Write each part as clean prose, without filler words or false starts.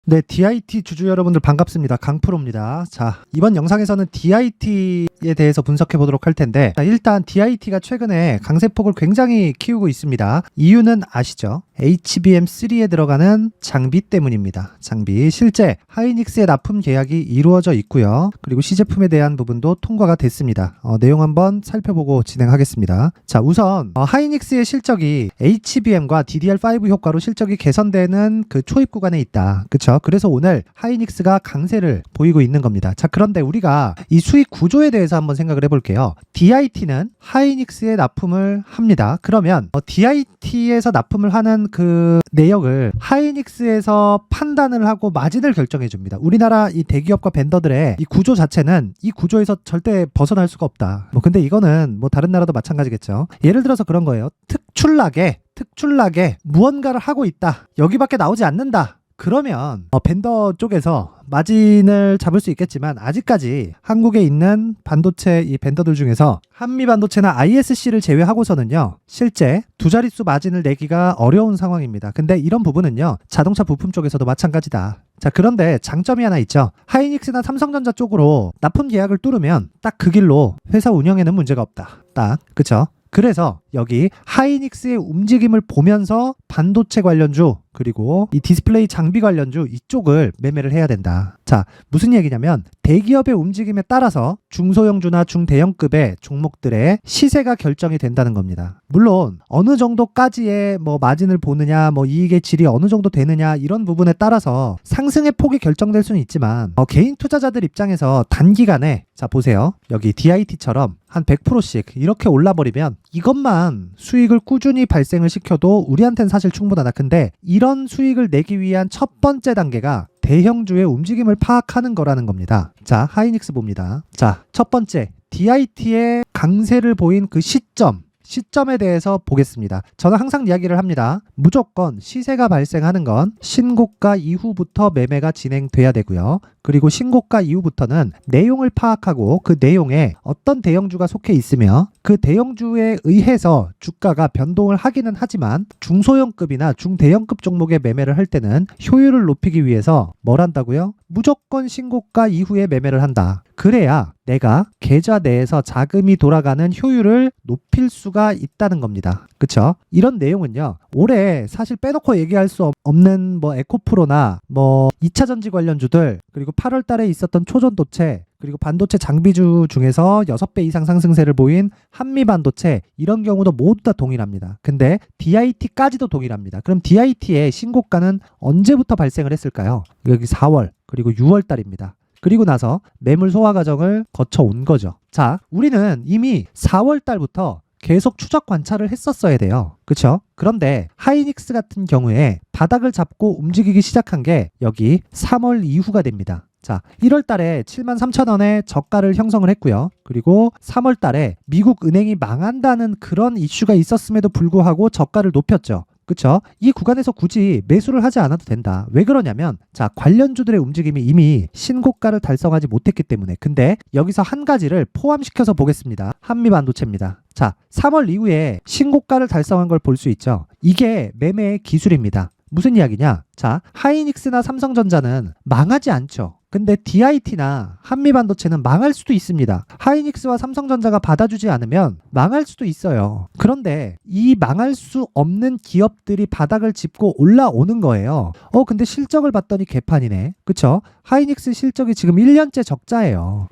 네, DIT 주주 여러분들 반갑습니다. 강프로입니다. 자, 이번 영상에서는 DIT에 대해서 분석해 보도록 할 텐데, 자, 일단 DIT가 최근에 강세폭을 굉장히 키우고 있습니다. 이유는 아시죠? HBM3에 들어가는 장비 때문입니다. 장비. 실제 하이닉스의 납품 계약이 이루어져 있고요. 그리고 시제품에 대한 부분도 통과가 됐습니다. 내용 한번 살펴보고 진행하겠습니다. 자, 우선 하이닉스의 실적이 HBM과 DDR5 효과로 실적이 개선되는 그 초입 구간에 있다. 그쵸? 그래서 오늘 하이닉스가 강세를 보이고 있는 겁니다. 자, 그런데 우리가 이 수익 구조에 대해서 한번 생각을 해볼게요. DIT는 하이닉스에 납품을 합니다. 그러면 DIT에서 납품을 하는 그 내역을 하이닉스에서 판단을 하고 마진을 결정해 줍니다. 우리나라 이 대기업과 벤더들의 이 구조 자체는 이 구조에서 절대 벗어날 수가 없다. 근데 이거는 다른 나라도 마찬가지겠죠. 예를 들어서 그런 거예요. 특출나게 무언가를 하고 있다. 여기밖에 나오지 않는다. 그러면 벤더 쪽에서 마진을 잡을 수 있겠지만, 아직까지 한국에 있는 반도체 이 벤더들 중에서 한미반도체나 ISC를 제외하고서는요, 실제 두 자릿수 마진을 내기가 어려운 상황입니다. 근데 이런 부분은요, 자동차 부품 쪽에서도 마찬가지다. 자, 그런데 장점이 하나 있죠. 하이닉스나 삼성전자 쪽으로 납품 계약을 뚫으면 딱 그 길로 회사 운영에는 문제가 없다. 딱, 그쵸? 그래서 여기 하이닉스의 움직임을 보면서 반도체 관련주, 그리고 이 디스플레이 장비 관련주 이쪽을 매매를 해야 된다. 자, 무슨 얘기냐면 대기업의 움직임에 따라서 중소형주나 중대형급의 종목들의 시세가 결정이 된다는 겁니다. 물론 어느 정도까지의 마진을 보느냐, 이익의 질이 어느 정도 되느냐, 이런 부분에 따라서 상승의 폭이 결정될 수는 있지만, 개인 투자자들 입장에서 단기간에, 자 보세요, 여기 DIT처럼 한 100%씩 이렇게 올라버리면 이것만 수익을 꾸준히 발생을 시켜도 우리한테는 사실 충분하다. 근데 이런 수익을 내기 위한 첫 번째 단계가 대형주의 움직임을 파악하는 거라는 겁니다. 자, 하이닉스 봅니다. 자, 첫 번째, DIT의 강세를 보인 그 시점에 대해서 보겠습니다. 저는 항상 이야기를 합니다. 무조건 시세가 발생하는 건 신고가 이후부터 매매가 진행돼야 되고요. 그리고 신고가 이후부터는 내용을 파악하고 그 내용에 어떤 대형주가 속해 있으며 그 대형주에 의해서 주가가 변동을 하기는 하지만, 중소형급이나 중대형급 종목의 매매를 할 때는 효율을 높이기 위해서 뭘 한다고요? 무조건 신고가 이후에 매매를 한다. 그래야 내가 계좌 내에서 자금이 돌아가는 효율을 높일 수가 있다는 겁니다. 그쵸? 이런 내용은요, 올해 사실 빼놓고 얘기할 수 없는 에코프로나 2차전지 관련주들, 그리고 8월 달에 있었던 초전도체, 그리고 반도체 장비주 중에서 6배 이상 상승세를 보인 한미반도체, 이런 경우도 모두 다 동일합니다. 근데 DIT까지도 동일합니다. 그럼 DIT의 신고가는 언제부터 발생을 했을까요? 여기 4월 그리고 6월 달입니다. 그리고 나서 매물 소화 과정을 거쳐온 거죠. 자, 우리는 이미 4월 달부터 계속 추적 관찰을 했었어야 돼요. 그쵸? 그런데 하이닉스 같은 경우에 바닥을 잡고 움직이기 시작한 게 여기 3월 이후가 됩니다. 자, 1월 달에 73,000원에 저가를 형성을 했고요. 그리고 3월 달에 미국 은행이 망한다는 그런 이슈가 있었음에도 불구하고 저가를 높였죠. 그쵸? 이 구간에서 굳이 매수를 하지 않아도 된다. 왜 그러냐면, 자, 관련주들의 움직임이 이미 신고가를 달성하지 못했기 때문에. 근데 여기서 한 가지를 포함시켜서 보겠습니다. 한미반도체입니다. 자, 3월 이후에 신고가를 달성한 걸 볼 수 있죠. 이게 매매의 기술입니다. 무슨 이야기냐? 자, 하이닉스나 삼성전자는 망하지 않죠. 근데 DIT나 한미반도체는 망할 수도 있습니다. 하이닉스와 삼성전자가 받아주지 않으면 망할 수도 있어요. 그런데 이 망할 수 없는 기업들이 바닥을 짚고 올라오는 거예요. 근데 실적을 봤더니 개판이네. 그쵸? 하이닉스 실적이 지금 1년째 적자예요.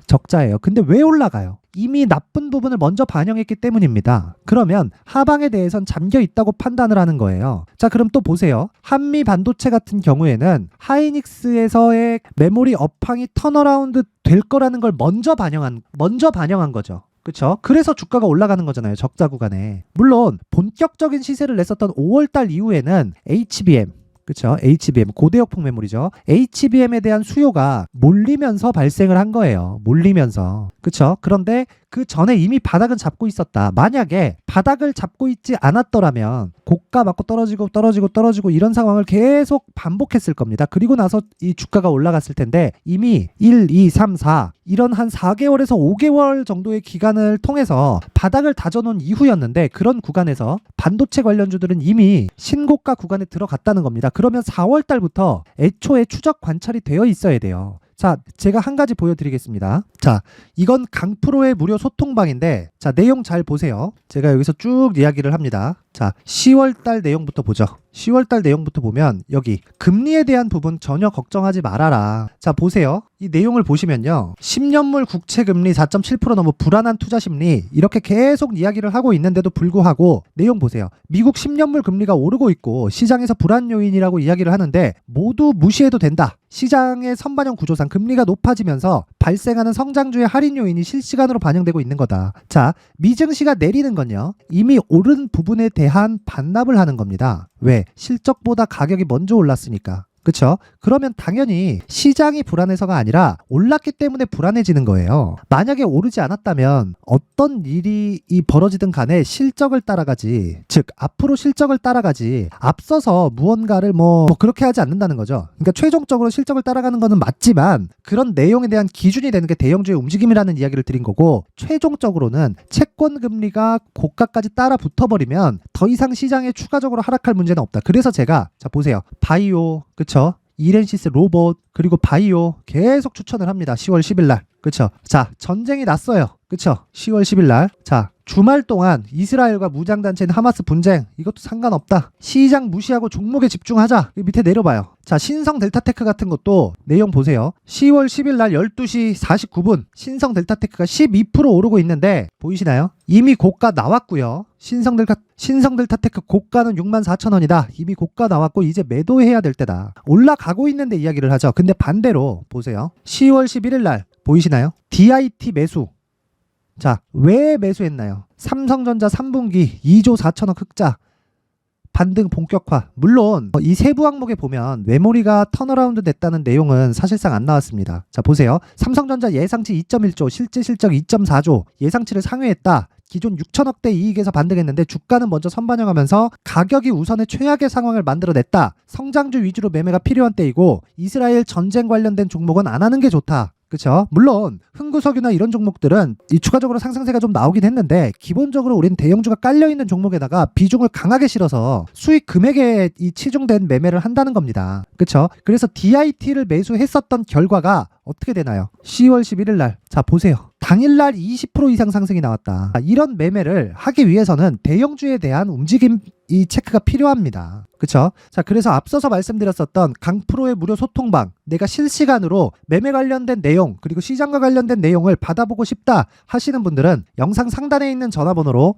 근데 왜 올라가요? 이미 나쁜 부분을 먼저 반영했기 때문입니다. 그러면 하방에 대해선 잠겨 있다고 판단을 하는 거예요. 자, 그럼 또 보세요. 한미 반도체 같은 경우에는 하이닉스에서의 메모리 업황이 턴어라운드 될 거라는 걸 먼저 반영한 거죠. 그쵸? 그래서 주가가 올라가는 거잖아요. 적자 구간에. 물론 본격적인 시세를 냈었던 5월달 이후에는 HBM, 그쵸? HBM, 고대역폭 메모리죠. HBM에 대한 수요가 몰리면서 발생을 한 거예요. 그쵸? 그런데 그 전에 이미 바닥은 잡고 있었다. 만약에 바닥을 잡고 있지 않았더라면 고가 맞고 떨어지고 이런 상황을 계속 반복했을 겁니다. 그리고 나서 이 주가가 올라갔을 텐데 이미 1, 2, 3, 4 이런 한 4개월에서 5개월 정도의 기간을 통해서 바닥을 다져놓은 이후였는데 그런 구간에서 반도체 관련주들은 이미 신고가 구간에 들어갔다는 겁니다. 그러면 4월 달부터 애초에 추적 관찰이 되어 있어야 돼요. 자, 제가 한 가지 보여드리겠습니다. 자, 이건 강프로의 무료 소통방인데 자, 내용 잘 보세요. 제가 여기서 쭉 이야기를 합니다. 자, 10월달 내용부터 보죠. 10월달 내용부터 보면 여기 금리에 대한 부분 전혀 걱정하지 말아라. 자, 보세요. 이 내용을 보시면요. 10년물 국채금리 4.7% 넘어 불안한 투자심리 이렇게 계속 이야기를 하고 있는데도 불구하고 내용 보세요. 미국 10년물 금리가 오르고 있고 시장에서 불안 요인이라고 이야기를 하는데 모두 무시해도 된다. 시장의 선반영 구조상 금리가 높아지면서 발생하는 성장주의 할인 요인이 실시간으로 반영되고 있는 거다. 자, 미증시가 내리는 건요. 이미 오른 부분에 대한 반납을 하는 겁니다. 왜? 실적보다 가격이 먼저 올랐으니까. 그쵸? 그러면 당연히 시장이 불안해서가 아니라 올랐기 때문에 불안해지는 거예요. 만약에 오르지 않았다면 어떤 일이 벌어지든 간에 실적을 따라가지, 즉 앞으로 실적을 따라가지 앞서서 무언가를 뭐 그렇게 하지 않는다는 거죠. 그러니까 최종적으로 실적을 따라가는 거는 맞지만 그런 내용에 대한 기준이 되는 게 대형주의 움직임이라는 이야기를 드린 거고 최종적으로는 채권 금리가 고가까지 따라 붙어버리면 더 이상 시장에 추가적으로 하락할 문제는 없다. 그래서 제가 자 보세요. 바이오 그쵸? 이렌시스 로봇 그리고 바이오 계속 추천을 합니다. 10월 10일 날. 그쵸? 자, 전쟁이 났어요. 그쵸? 10월 10일 날. 자, 주말 동안 이스라엘과 무장단체인 하마스 분쟁 이것도 상관없다. 시장 무시하고 종목에 집중하자. 밑에 내려봐요. 자, 신성 델타테크 같은 것도 내용 보세요. 10월 10일 날 12시 49분 신성 델타테크가 12% 오르고 있는데 보이시나요? 이미 고가 나왔고요. 신성 델타테크 고가는 64,000원이다. 이미 고가 나왔고 이제 매도해야 될 때다. 올라가고 있는데 이야기를 하죠. 근데 반대로 보세요. 10월 11일 날 보이시나요? DIT 매수. 자, 왜 매수했나요? 삼성전자 3분기 2조 4천억 흑자. 반등 본격화. 물론 이 세부 항목에 보면 메모리가 턴어라운드 됐다는 내용은 사실상 안 나왔습니다. 자, 보세요. 삼성전자 예상치 2.1조, 실제 실적 2.4조, 예상치를 상회했다. 기존 6천억대 이익에서 반등했는데 주가는 먼저 선반영하면서 가격이 우선의 최악의 상황을 만들어냈다. 성장주 위주로 매매가 필요한 때이고 이스라엘 전쟁 관련된 종목은 안 하는 게 좋다. 그렇죠? 물론 흥구석유나 이런 종목들은 이 추가적으로 상승세가 좀 나오긴 했는데 기본적으로 우리는 대형주가 깔려있는 종목에다가 비중을 강하게 실어서 수익 금액에 이 치중된 매매를 한다는 겁니다. 그렇죠? 그래서 DIT를 매수했었던 결과가 어떻게 되나요? 10월 11일 날. 자, 보세요. 당일날 20% 이상 상승이 나왔다. 이런 매매를 하기 위해서는 대형주에 대한 움직임 이 체크가 필요합니다. 그쵸? 자, 그래서 앞서서 말씀드렸었던 강프로의 무료 소통방 내가 실시간으로 매매 관련된 내용 그리고 시장과 관련된 내용을 받아보고 싶다 하시는 분들은 영상 상단에 있는 전화번호로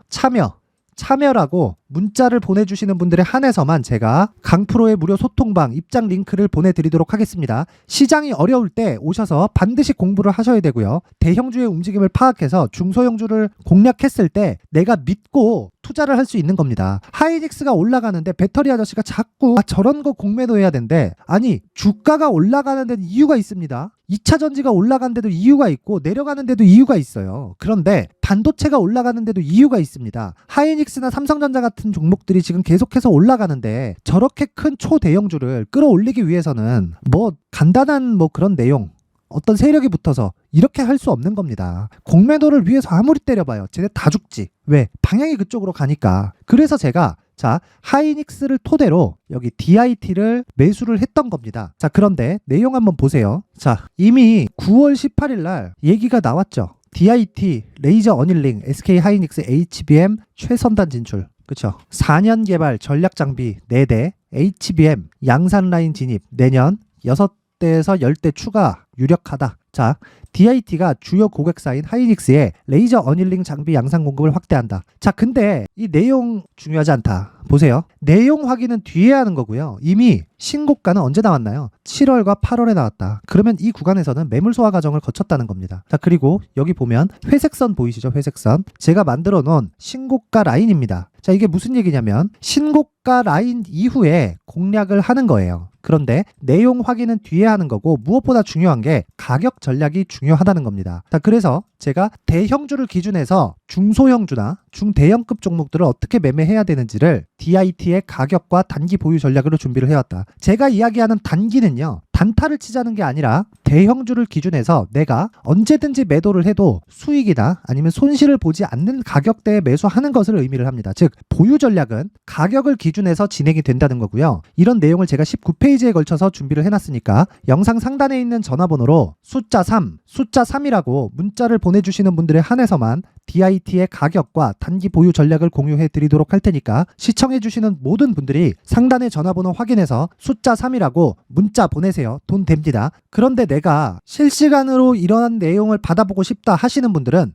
참여라고 문자를 보내주시는 분들에 한해서만 제가 강프로의 무료 소통방 입장 링크를 보내드리도록 하겠습니다. 시장이 어려울 때 오셔서 반드시 공부를 하셔야 되고요. 대형주의 움직임을 파악해서 중소형주를 공략했을 때 내가 믿고 투자를 할 수 있는 겁니다. 하이닉스가 올라가는데 배터리 아저씨가 자꾸 저런 거 공매도해야 된대. 아니, 주가가 올라가는 데는 이유가 있습니다. 2차 전지가 올라가는 데도 이유가 있고 내려가는 데도 이유가 있어요. 그런데 반도체가 올라가는 데도 이유가 있습니다. 하이닉스나 삼성전자 같은 종목들이 지금 계속해서 올라가는데 저렇게 큰 초대형주를 끌어올리기 위해서는 뭐 간단한 뭐 그런 내용 어떤 세력이 붙어서 이렇게 할 수 없는 겁니다. 공매도를 위해서 아무리 때려봐요. 쟤네 다 죽지. 왜? 방향이 그쪽으로 가니까. 그래서 제가 자, 하이닉스를 토대로 여기 DIT를 매수를 했던 겁니다. 자, 그런데 내용 한번 보세요. 자, 이미 9월 18일 날 얘기가 나왔죠. DIT, 레이저 어닐링, SK 하이닉스, HBM 최선단 진출. 그쵸? 4년 개발 전략 장비 4대, HBM 양산 라인 진입 내년 6대에서 10대 추가 유력하다. 자, DIT가 주요 고객사인 하이닉스에 레이저 어닐링 장비 양산 공급을 확대한다. 자, 근데 이 내용 중요하지 않다. 보세요. 내용 확인은 뒤에 하는 거고요. 이미 신고가는 언제 나왔나요? 7월과 8월에 나왔다. 그러면 이 구간에서는 매물 소화 과정을 거쳤다는 겁니다. 자, 그리고 여기 보면 회색선 보이시죠? 회색선. 제가 만들어 놓은 신고가 라인입니다. 자, 이게 무슨 얘기냐면 신고가 라인 이후에 공략을 하는 거예요. 그런데 내용 확인은 뒤에 하는 거고 무엇보다 중요한 게 가격 전략이 중요하다는 겁니다. 자, 그래서 제가 대형주를 기준해서 중소형주나 중대형급 종목들을 어떻게 매매해야 되는지를 DIT의 가격과 단기 보유 전략으로 준비를 해왔다. 제가 이야기하는 단기는요, 단타를 치자는 게 아니라 대형주를 기준해서 내가 언제든지 매도를 해도 수익이나 아니면 손실을 보지 않는 가격대에 매수하는 것을 의미를 합니다. 즉 보유 전략은 가격을 기준해서 진행이 된다는 거고요. 이런 내용을 제가 19페이지에 걸쳐서 준비를 해놨으니까 영상 상단에 있는 전화번호로 숫자 3이라고 문자를 보내주시는 분들에 한해서만 DIT의 가격과 단기 보유 전략을 공유해 드리도록 할 테니까 시청해 주시는 모든 분들이 상단의 전화번호 확인해서 숫자 3이라고 문자 보내세요. 돈 됩니다. 그런데 내가 실시간으로 이러한 내용을 받아보고 싶다 하시는 분들은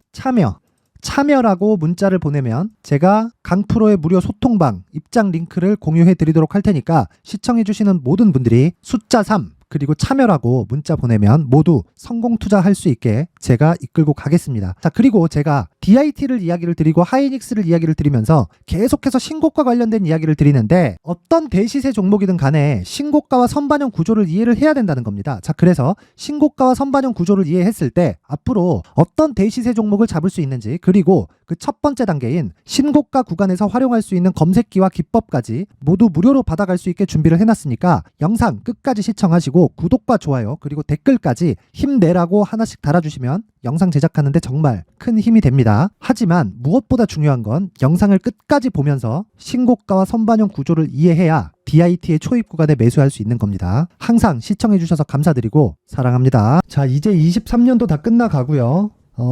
참여라고 문자를 보내면 제가 강프로의 무료 소통방 입장 링크를 공유해 드리도록 할 테니까 시청해 주시는 모든 분들이 숫자 3 그리고 참여라고 문자 보내면 모두 성공 투자할 수 있게 제가 이끌고 가겠습니다. 자, 그리고 제가 DIT를 이야기를 드리고 하이닉스를 이야기를 드리면서 계속해서 신고가 관련된 이야기를 드리는데 어떤 대시세 종목이든 간에 신고가와 선반영 구조를 이해를 해야 된다는 겁니다. 자, 그래서 신고가와 선반영 구조를 이해했을 때 앞으로 어떤 대시세 종목을 잡을 수 있는지, 그리고 그 첫 번째 단계인 신고가 구간에서 활용할 수 있는 검색기와 기법까지 모두 무료로 받아갈 수 있게 준비를 해놨으니까 영상 끝까지 시청하시고 구독과 좋아요 그리고 댓글까지 힘내라고 하나씩 달아주시면 영상 제작하는데 정말 큰 힘이 됩니다. 하지만 무엇보다 중요한 건 영상을 끝까지 보면서 신고가와 선반영 구조를 이해해야 DIT의 초입 구간에 매수할 수 있는 겁니다. 항상 시청해주셔서 감사드리고 사랑합니다. 자, 이제 23년도 다 끝나가고요.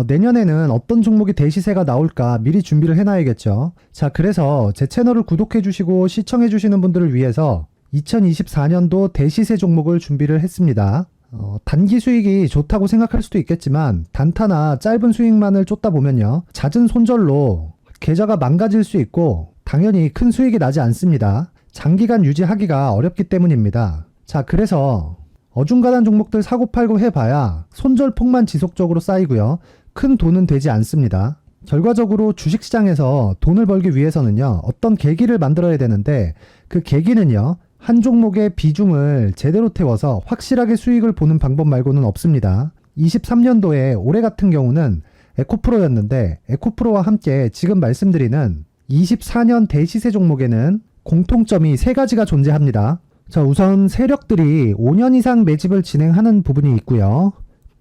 내년에는 어떤 종목의 대시세가 나올까 미리 준비를 해놔야겠죠. 자, 그래서 제 채널을 구독해주시고 시청해주시는 분들을 위해서 2024년도 대시세 종목을 준비를 했습니다. 단기 수익이 좋다고 생각할 수도 있겠지만 단타나 짧은 수익만을 쫓다 보면요, 잦은 손절로 계좌가 망가질 수 있고 당연히 큰 수익이 나지 않습니다. 장기간 유지하기가 어렵기 때문입니다. 자, 그래서 어중간한 종목들 사고팔고 해봐야 손절폭만 지속적으로 쌓이고요, 큰 돈은 되지 않습니다. 결과적으로 주식시장에서 돈을 벌기 위해서는요, 어떤 계기를 만들어야 되는데 그 계기는요, 한 종목의 비중을 제대로 태워서 확실하게 수익을 보는 방법 말고는 없습니다. 23년도에 올해 같은 경우는 에코프로였는데 에코프로와 함께 지금 말씀드리는 24년 대시세 종목에는 공통점이 3가지가 존재합니다. 자, 우선 세력들이 5년 이상 매집을 진행하는 부분이 있고요.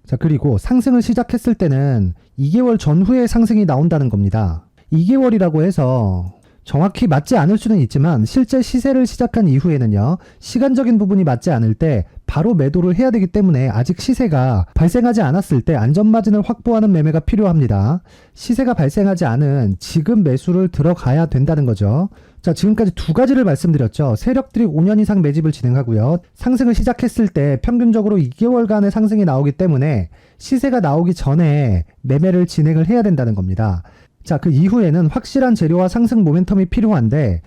자, 그리고 상승을 시작했을 때는 2개월 전후에 상승이 나온다는 겁니다. 2개월이라고 해서 정확히 맞지 않을 수는 있지만 실제 시세를 시작한 이후에는요, 시간적인 부분이 맞지 않을 때 바로 매도를 해야 되기 때문에 아직 시세가 발생하지 않았을 때 안전마진을 확보하는 매매가 필요합니다. 시세가 발생하지 않은 지금 매수를 들어가야 된다는 거죠. 자, 지금까지 2가지를 말씀드렸죠. 세력들이 5년 이상 매집을 진행하고요, 상승을 시작했을 때 평균적으로 2개월간의 상승이 나오기 때문에 시세가 나오기 전에 매매를 진행을 해야 된다는 겁니다. 자, 그 이후에는 확실한 재료와 상승 모멘텀이 필요한데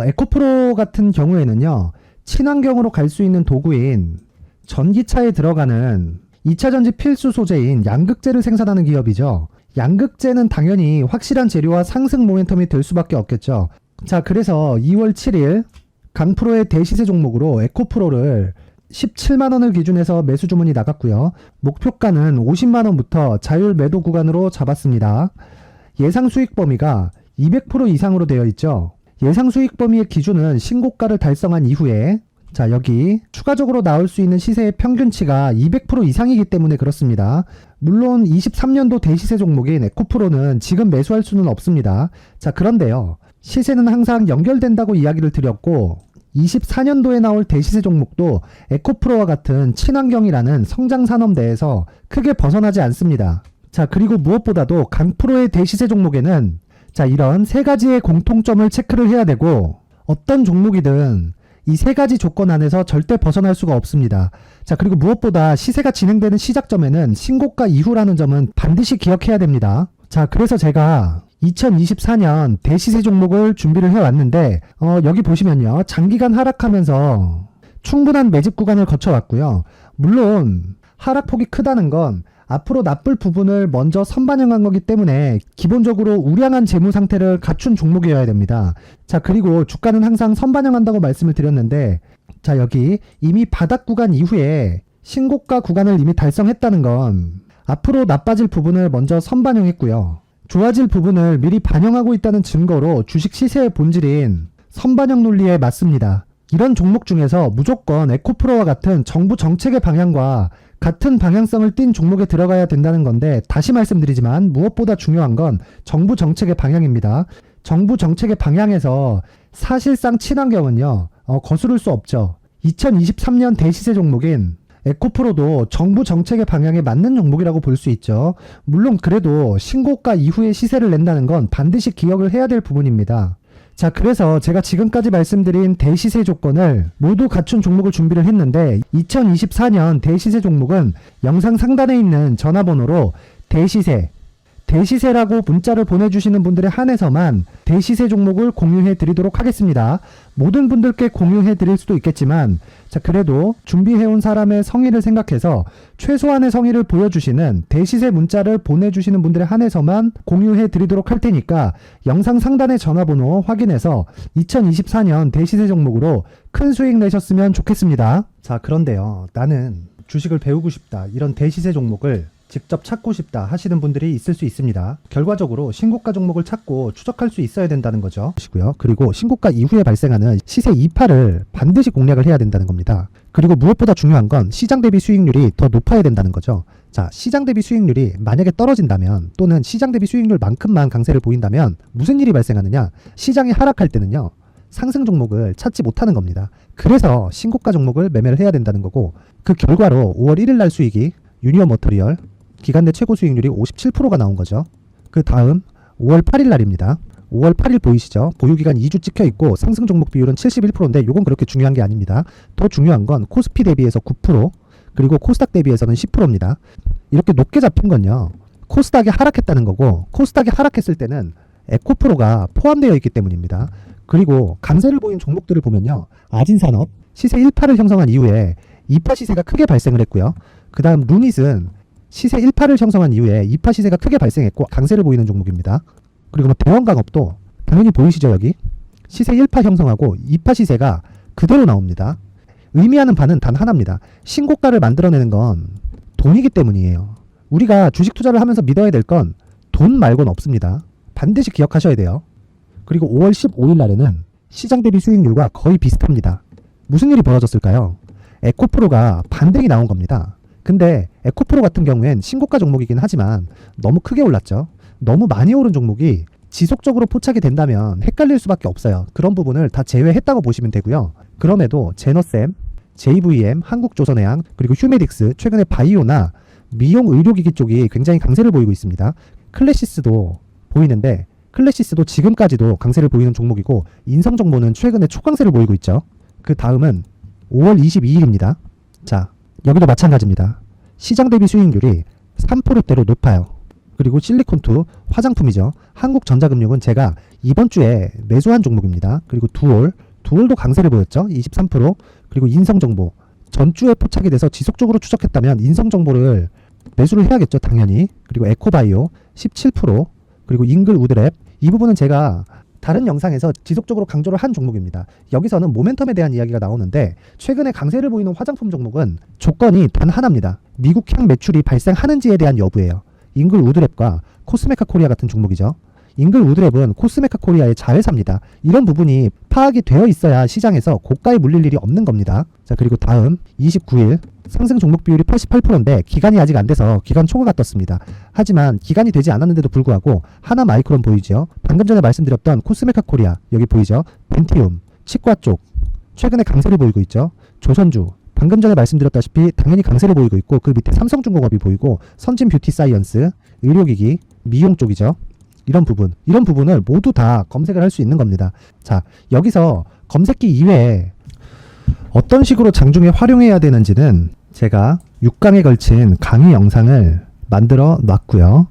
에코프로 같은 경우에는요, 친환경으로 갈 수 있는 도구인 전기차에 들어가는 2차전지 필수 소재인 양극재를 생산하는 기업이죠. 양극재는 당연히 확실한 재료와 상승 모멘텀이 될 수밖에 없겠죠. 자, 그래서 2월 7일 강프로의 대시세 종목으로 에코프로를 17만원을 기준해서 매수 주문이 나갔고요. 목표가는 50만원부터 자율 매도 구간으로 잡았습니다. 예상 수익 범위가 200% 이상으로 되어 있죠. 예상 수익 범위의 기준은 신고가를 달성한 이후에, 자, 여기 추가적으로 나올 수 있는 시세의 평균치가 200% 이상이기 때문에 그렇습니다. 물론 23년도 대시세 종목인 에코프로는 지금 매수할 수는 없습니다. 자, 그런데요, 시세는 항상 연결된다고 이야기를 드렸고 24년도에 나올 대시세 종목도 에코프로와 같은 친환경이라는 성장산업대에서 크게 벗어나지 않습니다. 자, 그리고 무엇보다도 강프로의 대시세 종목에는 자, 이런 3가지의 공통점을 체크를 해야 되고 어떤 종목이든 이 3가지 조건 안에서 절대 벗어날 수가 없습니다. 자, 그리고 무엇보다 시세가 진행되는 시작점에는 신고가 이후라는 점은 반드시 기억해야 됩니다. 자, 그래서 제가 2024년 대시세 종목을 준비를 해왔는데 여기 보시면요, 장기간 하락하면서 충분한 매집 구간을 거쳐왔고요. 물론 하락폭이 크다는 건 앞으로 나쁠 부분을 먼저 선반영한 거기 때문에 기본적으로 우량한 재무 상태를 갖춘 종목이어야 됩니다. 자, 그리고 주가는 항상 선반영한다고 말씀을 드렸는데 자, 여기 이미 바닥 구간 이후에 신고가 구간을 이미 달성했다는 건 앞으로 나빠질 부분을 먼저 선반영했고요. 좋아질 부분을 미리 반영하고 있다는 증거로 주식 시세의 본질인 선반영 논리에 맞습니다. 이런 종목 중에서 무조건 에코프로와 같은 정부 정책의 방향과 같은 방향성을 띈 종목에 들어가야 된다는 건데, 다시 말씀드리지만 무엇보다 중요한 건 정부 정책의 방향입니다. 정부 정책의 방향에서 사실상 친환경은요, 거스를 수 없죠. 2023년 대시세 종목인 에코프로도 정부 정책의 방향에 맞는 종목이라고 볼 수 있죠. 물론 그래도 신고가 이후에 시세를 낸다는 건 반드시 기억을 해야 될 부분입니다. 자, 그래서 제가 지금까지 말씀드린 대시세 조건을 모두 갖춘 종목을 준비를 했는데, 2024년 대시세 종목은 영상 상단에 있는 전화번호로 대시세라고 문자를 보내주시는 분들에 한해서만 대시세 종목을 공유해 드리도록 하겠습니다. 모든 분들께 공유해 드릴 수도 있겠지만, 자, 그래도 준비해온 사람의 성의를 생각해서 최소한의 성의를 보여주시는 대시세 문자를 보내주시는 분들에 한해서만 공유해 드리도록 할 테니까 영상 상단의 전화번호 확인해서 2024년 대시세 종목으로 큰 수익 내셨으면 좋겠습니다. 자, 그런데요, 나는 주식을 배우고 싶다, 이런 대시세 종목을 직접 찾고 싶다 하시는 분들이 있을 수 있습니다. 결과적으로 신고가 종목을 찾고 추적할 수 있어야 된다는 거죠. 그리고 신고가 이후에 발생하는 시세 이파를 반드시 공략을 해야 된다는 겁니다. 그리고 무엇보다 중요한 건 시장 대비 수익률이 더 높아야 된다는 거죠. 자, 시장 대비 수익률이 만약에 떨어진다면, 또는 시장 대비 수익률만큼만 강세를 보인다면 무슨 일이 발생하느냐? 시장이 하락할 때는요, 상승 종목을 찾지 못하는 겁니다. 그래서 신고가 종목을 매매를 해야 된다는 거고, 그 결과로 5월 1일 날 수익이 유니온 머터리얼 기간 내 최고 수익률이 57%가 나온 거죠. 그 다음 5월 8일 날입니다. 5월 8일 보이시죠? 보유기간 2주 찍혀 있고 상승 종목 비율은 71%인데 이건 그렇게 중요한 게 아닙니다. 더 중요한 건 코스피 대비해서 9%, 그리고 코스닥 대비해서는 10%입니다. 이렇게 높게 잡힌 건요, 코스닥이 하락했다는 거고, 코스닥이 하락했을 때는 에코프로가 포함되어 있기 때문입니다. 그리고 강세를 보인 종목들을 보면요, 아진산업 시세 1파를 형성한 이후에 2파 시세가 크게 발생을 했고요. 그 다음 루닛은 시세 1파를 형성한 이후에 2파 시세가 크게 발생했고 강세를 보이는 종목입니다. 그리고 뭐 대원강업도 당연히 보이시죠? 여기 시세 1파 형성하고 2파 시세가 그대로 나옵니다. 의미하는 바는 단 하나입니다. 신고가를 만들어내는 건 돈이기 때문이에요. 우리가 주식 투자를 하면서 믿어야 될 건 돈 말고는 없습니다. 반드시 기억하셔야 돼요. 그리고 5월 15일 날에는 시장 대비 수익률과 거의 비슷합니다. 무슨 일이 벌어졌을까요? 에코프로가 반등이 나온 겁니다. 근데 에코프로 같은 경우엔 신고가 종목이긴 하지만 너무 크게 올랐죠. 너무 많이 오른 종목이 지속적으로 포착이 된다면 헷갈릴 수밖에 없어요. 그런 부분을 다 제외했다고 보시면 되고요. 그럼에도 제너셈, JVM, 한국조선해양, 그리고 휴메딕스, 최근에 바이오나 미용 의료기기 쪽이 굉장히 강세를 보이고 있습니다. 클래시스도 보이는데, 클래시스도 지금까지도 강세를 보이는 종목이고, 인성정보는 최근에 초강세를 보이고 있죠. 그 다음은 5월 22일입니다. 자, 여기도 마찬가지입니다. 시장 대비 수익률이 3%대로 높아요. 그리고 실리콘2 화장품이죠. 한국전자금융은 제가 이번 주에 매수한 종목입니다. 그리고 두올도 강세를 보였죠. 23%. 그리고 인성정보 전주에 포착이 돼서 지속적으로 추적했다면 인성정보를 매수를 해야겠죠, 당연히. 그리고 에코바이오 17%. 그리고 잉글 우드랩, 이 부분은 제가 다른 영상에서 지속적으로 강조를 한 종목입니다. 여기서는 모멘텀에 대한 이야기가 나오는데, 최근에 강세를 보이는 화장품 종목은 조건이 단 하나입니다. 미국향 매출이 발생하는지에 대한 여부예요. 잉글 우드랩과 코스메카 코리아 같은 종목이죠. 잉글 우드랩은 코스메카 코리아의 자회사입니다. 이런 부분이 파악이 되어 있어야 시장에서 고가에 물릴 일이 없는 겁니다. 자, 그리고 다음 29일 상승 종목 비율이 88%인데 기간이 아직 안 돼서 기간 초과가 떴습니다. 하지만 기간이 되지 않았는데도 불구하고 하나 마이크론 보이죠? 방금 전에 말씀드렸던 코스메카 코리아 여기 보이죠? 벤티움, 치과 쪽 최근에 강세를 보이고 있죠. 조선주 방금 전에 말씀드렸다시피 당연히 강세를 보이고 있고, 그 밑에 삼성중공업이 보이고, 선진 뷰티 사이언스, 의료기기, 미용 쪽이죠. 이런 부분을 모두 다 검색을 할 수 있는 겁니다. 자, 여기서 검색기 이외에 어떤 식으로 장중에 활용해야 되는지는 제가 6강에 걸친 강의 영상을 만들어 놨고요.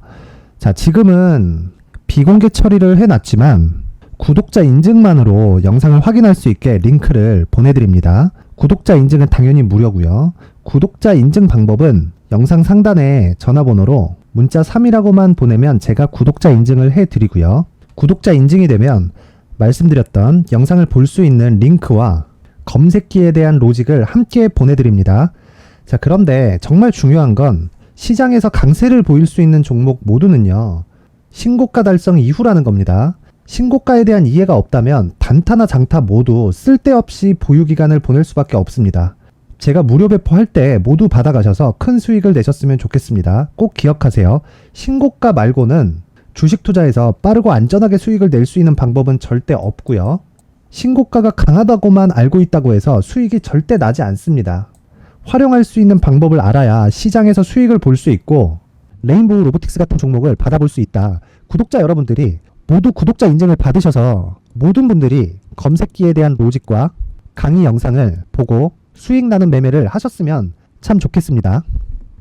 자, 지금은 비공개 처리를 해놨지만 구독자 인증만으로 영상을 확인할 수 있게 링크를 보내드립니다. 구독자 인증은 당연히 무료고요. 구독자 인증 방법은 영상 상단에 전화번호로 문자 3이라고만 보내면 제가 구독자 인증을 해드리고요. 구독자 인증이 되면 말씀드렸던 영상을 볼 수 있는 링크와 검색기에 대한 로직을 함께 보내드립니다. 자, 그런데 정말 중요한 건 시장에서 강세를 보일 수 있는 종목 모두는요, 신고가 달성 이후라는 겁니다. 신고가에 대한 이해가 없다면 단타나 장타 모두 쓸데없이 보유기간을 보낼 수밖에 없습니다. 제가 무료 배포할 때 모두 받아가셔서 큰 수익을 내셨으면 좋겠습니다. 꼭 기억하세요. 신고가 말고는 주식 투자에서 빠르고 안전하게 수익을 낼 수 있는 방법은 절대 없고요. 신고가가 강하다고만 알고 있다고 해서 수익이 절대 나지 않습니다. 활용할 수 있는 방법을 알아야 시장에서 수익을 볼 수 있고 레인보우 로보틱스 같은 종목을 받아볼 수 있다. 구독자 여러분들이 모두 구독자 인증을 받으셔서 모든 분들이 검색기에 대한 로직과 강의 영상을 보고 수익 나는 매매를 하셨으면 참 좋겠습니다.